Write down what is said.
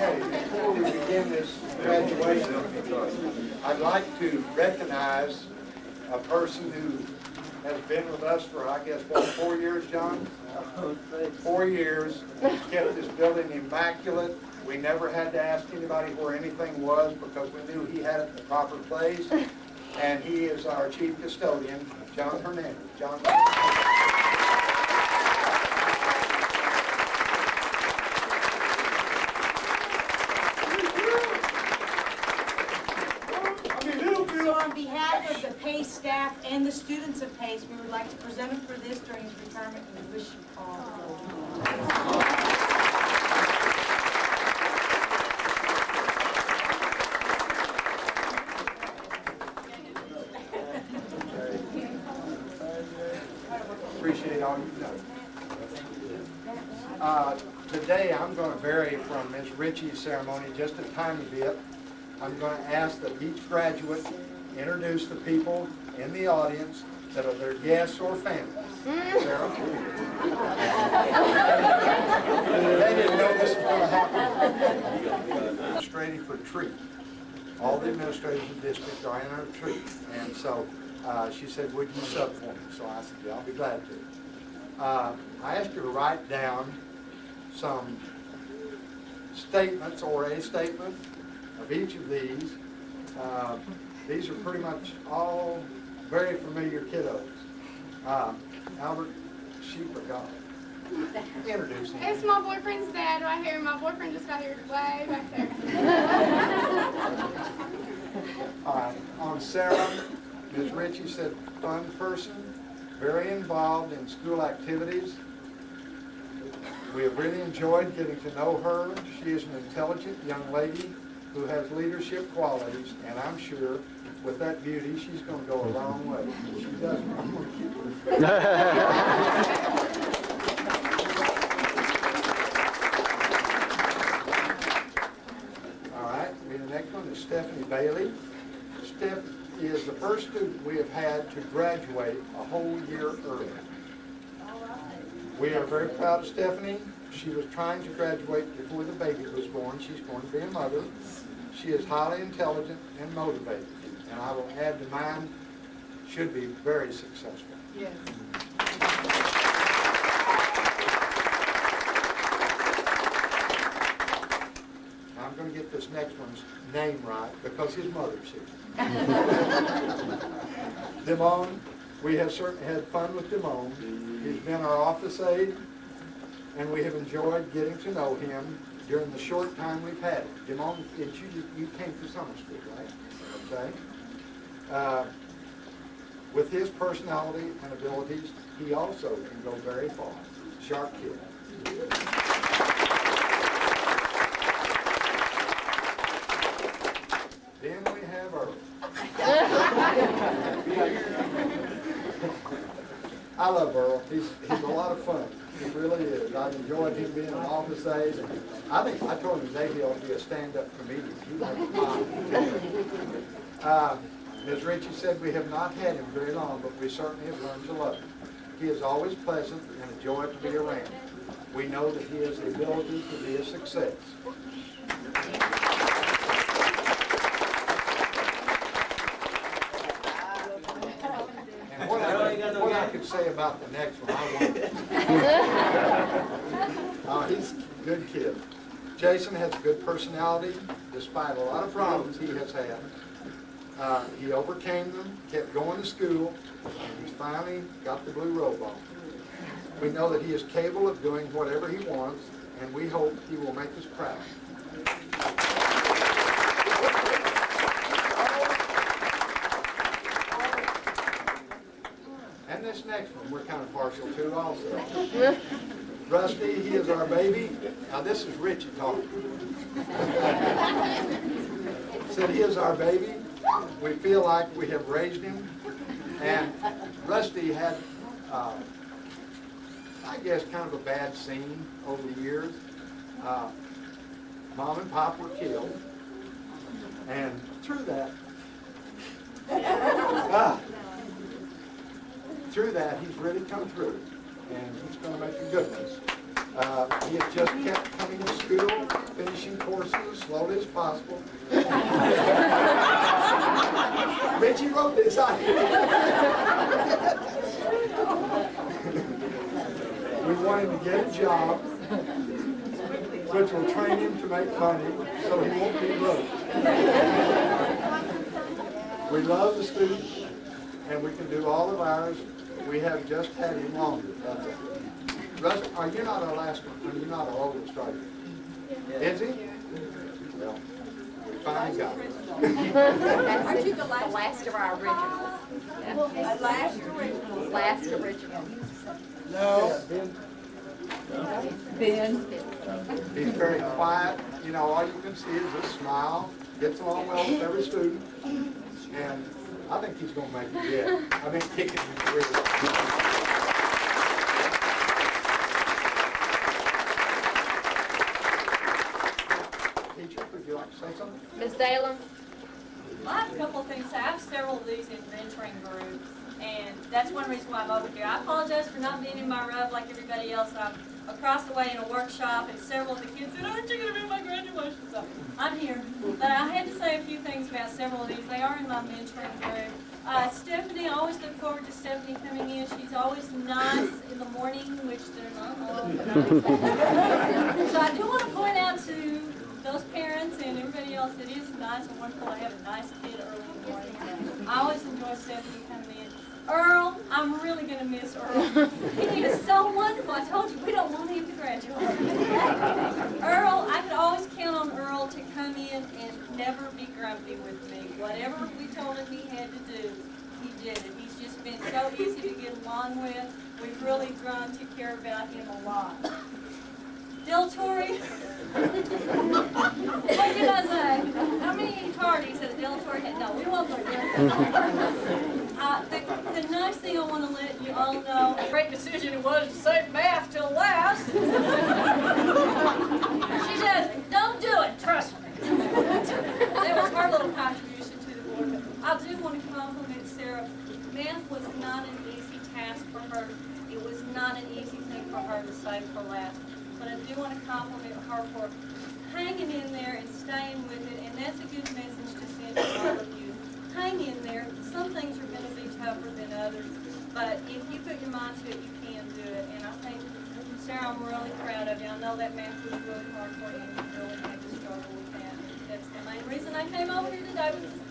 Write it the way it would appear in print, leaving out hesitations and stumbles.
Okay, before we begin this graduation, I'd like to recognize a person who has been with us for, I guess, what, 4 years, John? 4 years. He's kept this building immaculate. We never had to ask anybody where anything was because we knew he had it in the proper place. And he is our chief custodian, John Hernandez. John. So on behalf of the PACE staff and the students of PACE, we would like to present him for this during his retirement, and we wish you all Appreciate all you've done. Today I'm going to vary from Ms. Ritchie's ceremony just a tiny bit. I'm going to ask that each graduate introduce the people in the audience that are their guests or families. Sarah? They didn't know this was going to happen. Administrative retreat. All the administrators in the district are in a retreat. And so she said, would you sub for me? So I said, yeah, I'll be glad to. I asked her to write down some statements or a statement of each of these. These are pretty much all very familiar kiddos. Albert, she forgot. Introduce him. It's my boyfriend's dad right here. My boyfriend just got here way back there. All right. On Sarah, Ms. Ritchie said fun person, very involved in school activities. We have really enjoyed getting to know her. She is an intelligent young lady who has leadership qualities, and I'm sure with that beauty, she's going to go a long way. She doesn't. I'm going to keep her. All right, the next one is Stephanie Bailey. Steph is the first student we have had to graduate a whole year early. We are very proud of Stephanie. She was trying to graduate before the baby was born. She's going to be a mother. She is highly intelligent and motivated. And I will add to mine, should be very successful. Yes. Now I'm going to get this next one's name right because his mother's here. Damone, we have certainly had fun with Damone. He's been our office aide, and we have enjoyed getting to know him during the short time we've had him. Damone, you came to summer school, right? Okay. With his personality and abilities, he also can go very far. Sharp kid. Then we have Earl. I love Earl. He's a lot of fun. He really is. I've enjoyed him being an office aide. I told him today he ought to be a stand-up comedian. He like Ms. Ritchie said we have not had him very long, but we certainly have learned to love him. He is always pleasant and a joy to be around. We know that he has the ability to be a success. And what I could say about the next one, I won't. He's a good kid. Jason has a good personality, despite a lot of problems he has had. He overcame them, kept going to school, and he's finally got the blue robe on. We know that he is capable of doing whatever he wants, and we hope he will make us proud. And this next one we're kind of partial to also. Rusty, he is our baby. Now this is Richie talking. Said he is our baby. We feel like we have raised him. And Rusty had, I guess, kind of a bad scene over the years. Mom and Pop were killed. And through that, he's really come through. And he's going to make a good one. He has just kept coming to school, finishing courses as slowly as possible. Richie wrote this on We want him to get a job, which will train him to make money, so he won't be broke. We love the students, and we can do all of ours. We have just had him longer. Russ, are you not our last one? Are you not our oldest, are you? Is he? Well, we finally got him. Aren't you the last of our originals? Last original. Last original. No. Ben. He's very quiet. You know, all you can see is his smile. Gets along well with every student. And I think he's going to make it yet. I mean, kicking his career. Teacher, would you like to say something? Ms. Dalem? I have a couple of things to say. I have several of these in mentoring groups, and that's one reason why I'm over here. I apologize for not being in my rub like everybody else. I'm across the way in a workshop, and several of the kids said, aren't you going to be at my graduation? So I'm here. But I had to say a few things about several of these. They are in my mentoring group. Stephanie, I always look forward to Stephanie coming in. She's always nice in the morning, which they're not all. So I do want to point out to those parents and everybody else, it is nice and wonderful to have a nice kid early in the morning. I always enjoy Stephanie coming in. Earl, I'm really going to miss Earl. He is so wonderful. I told you, we don't want him to graduate. Earl, I could always count on Earl to come in and never be grumpy with me. Whatever we told him he had to do, he did it. He's just been so easy to get along with. We've really grown to care about him a lot. Del Torre, what did I say? How many parties that Del Torre had? No, we won't go there. The nice thing I want to let you all know, a great decision it was to save math till last. She says, don't do it, trust me. That was her little contribution to the board. I do want to compliment Sarah. Math was not an easy task for her. It was not an easy thing for her to save for last. But I do want to compliment her for hanging in there and staying with it, and that's a good message to send to all of you. Hang in there. Some things are going to be tougher than others, but if you put your mind to it, you can do it. And I think, Sarah, I'm really proud of you. I know that math was really hard for you, and you really had to struggle with that. That's the main reason I came over here today, was to